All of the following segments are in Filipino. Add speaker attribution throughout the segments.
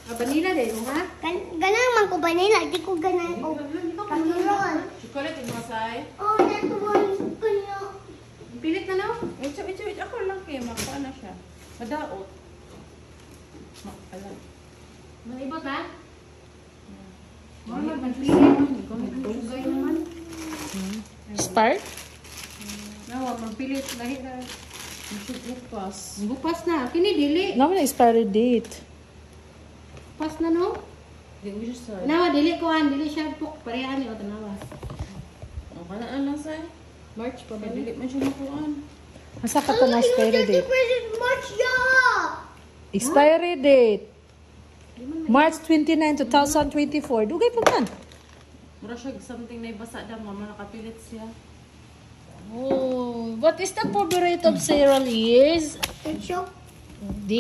Speaker 1: Vanilla din, ha?
Speaker 2: Ganang man ko vanilla, di ko ganang ko. Kanuron.
Speaker 3: Chocolate yung masay.
Speaker 2: Oh, that one kuno.
Speaker 1: Pilit na, no?
Speaker 3: Ito, ako lang kayo. Makuha na siya. Madaot. Alam.
Speaker 1: Malibot, ha? Magpilit. Tugay naman.
Speaker 4: Start?
Speaker 1: Nawa, magpilit. Dahil na.
Speaker 3: Bukas.
Speaker 1: Bukas na. Kini, dili.
Speaker 4: Naman na expiry date.
Speaker 1: Pas na, no?
Speaker 3: Hindi mo siya sa...
Speaker 1: Nawa, dili ko, dili siya puk. Parehan niyo, tanawa.
Speaker 3: O, kanaan lang say.
Speaker 1: March pa ba?
Speaker 3: Dili mo siya nakuhaan.
Speaker 4: Asa ka pa na expiry date?
Speaker 2: March ya.
Speaker 4: Expiry date. March 29, 2024. Dugay pa man.
Speaker 3: Mura siya something na ibasa daw. Mama nakapilit siya.
Speaker 4: Oh, what is the favorite of Sarah Liz?
Speaker 2: Ketchup.
Speaker 4: D?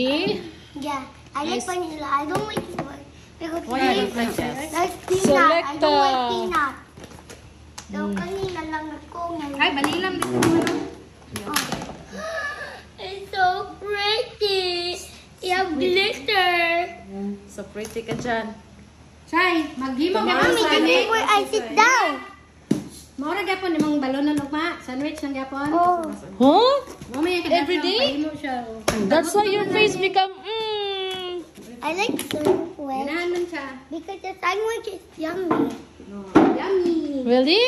Speaker 2: Yeah, I like vanilla. I don't like it. Because
Speaker 3: Why you don't like that?
Speaker 2: like peanut.
Speaker 4: Select,
Speaker 2: I don't like peanut. So, kanina lang ako ngayon.
Speaker 1: Ay, vanilla din ko, ano?
Speaker 2: It's so pretty. You have glitter.
Speaker 3: So pretty ka dyan.
Speaker 1: Chay, maghimo ka
Speaker 2: Mommy,
Speaker 1: sa
Speaker 2: can you where I sit down?
Speaker 1: Maura gapon namang balonan ugma, sandwich ng gapon.
Speaker 2: Oh.
Speaker 4: Huh?
Speaker 1: Mamaya ka
Speaker 4: Every day?
Speaker 1: Pahimo siya.
Speaker 4: That's why your face become
Speaker 2: I like sandwich
Speaker 1: Ganahan man siya.
Speaker 2: because the sandwich is yummy.
Speaker 1: Yummy.
Speaker 4: Really?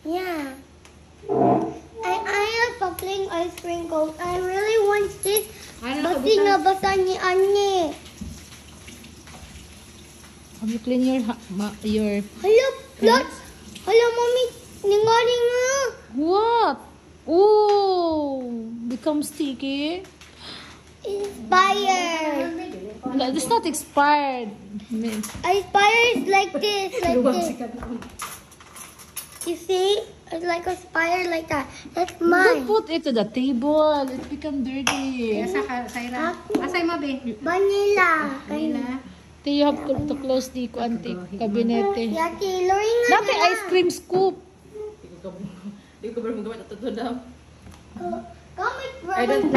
Speaker 2: Yeah. I have plain ice cream cone. I really want this.
Speaker 1: Ano na
Speaker 2: Basi nga basa ni Anye.
Speaker 4: Have you clean your
Speaker 2: Hello, lots. Hello, mommy. Ningaling nga.
Speaker 4: what? Oh, become sticky.
Speaker 2: Inspired.
Speaker 4: No, it's not expired.
Speaker 2: Inspired is like this, like this. You see? It's like aspire like that. That's
Speaker 4: Don't
Speaker 2: mine.
Speaker 4: put it to the table. It become dirty.
Speaker 1: Asa ka, Saira? Asay mo, be?
Speaker 2: Vanilla.
Speaker 1: Vanilla.
Speaker 4: You have to close the kabinete.
Speaker 2: Yaki, Lori nga
Speaker 4: Dati ice cream scoop.
Speaker 3: Hindi ko ba magawa ito daw?
Speaker 2: Gamit bro.
Speaker 3: I don't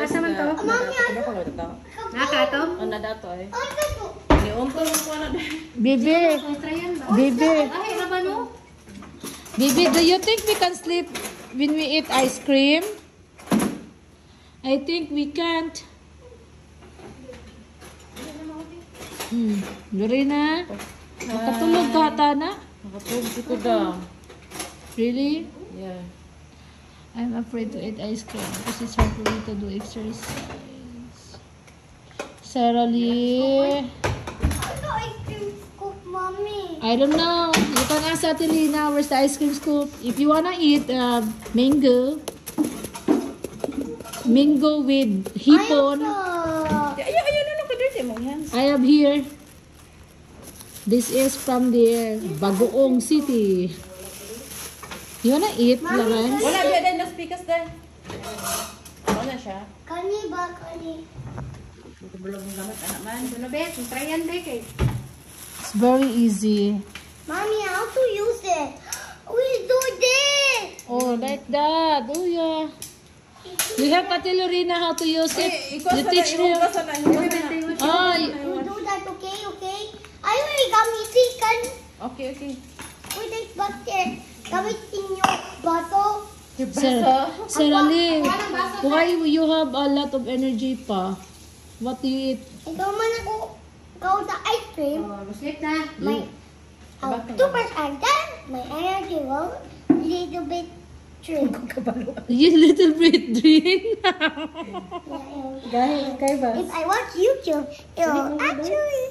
Speaker 1: Asa man to?
Speaker 2: Mommy,
Speaker 3: Ano pa ito daw?
Speaker 1: Naka to?
Speaker 3: Ano dato eh?
Speaker 2: Ano to?
Speaker 3: Niunto mo ko na dahil.
Speaker 4: Bibi,
Speaker 1: Trayan ba?
Speaker 4: Bibi,
Speaker 1: Ay, na ba no?
Speaker 4: Bibi, do you think we can sleep when we eat ice cream? I think we can't. Duri na. Makatulog ka ata na?
Speaker 3: Nakatulog ko daw.
Speaker 4: Really?
Speaker 3: Yeah.
Speaker 4: I'm afraid to eat ice cream because it's hard for me to do exercise. Sarah Lee.
Speaker 2: Ano ice cream scoop, mommy?
Speaker 4: I don't know. You can ask Ate Lina where's the ice cream scoop. If you wanna eat mango with hipon,
Speaker 3: Ayaw na lang ko dirty mo yan.
Speaker 4: I have here. This is from the Bagoong City. You wanna eat, Lawrence?
Speaker 3: Wala ba din na speakers din? Wala siya.
Speaker 2: Kani ba, kani?
Speaker 3: Hindi ko bulog ng gamit anak man.
Speaker 1: Ano be? Trayan be kay.
Speaker 4: It's very easy.
Speaker 2: Mommy, how to use it? We do this.
Speaker 4: Oh, like that. Oh, yeah. You have Ate Lorena how to use it. You teach her. Oh,
Speaker 2: We do that, okay, okay? I already got me chicken.
Speaker 3: Okay.
Speaker 2: With this bucket. Gamitin yung baso.
Speaker 4: Sarah Lee, why you have a lot of energy pa? What do you eat?
Speaker 2: Ito man ako go sa ice cream.
Speaker 1: Sleep na.
Speaker 2: My 2% done. My energy will little bit drink.
Speaker 4: You little bit drink.
Speaker 1: Gahil kay ba?
Speaker 2: If I watch YouTube, it'll actually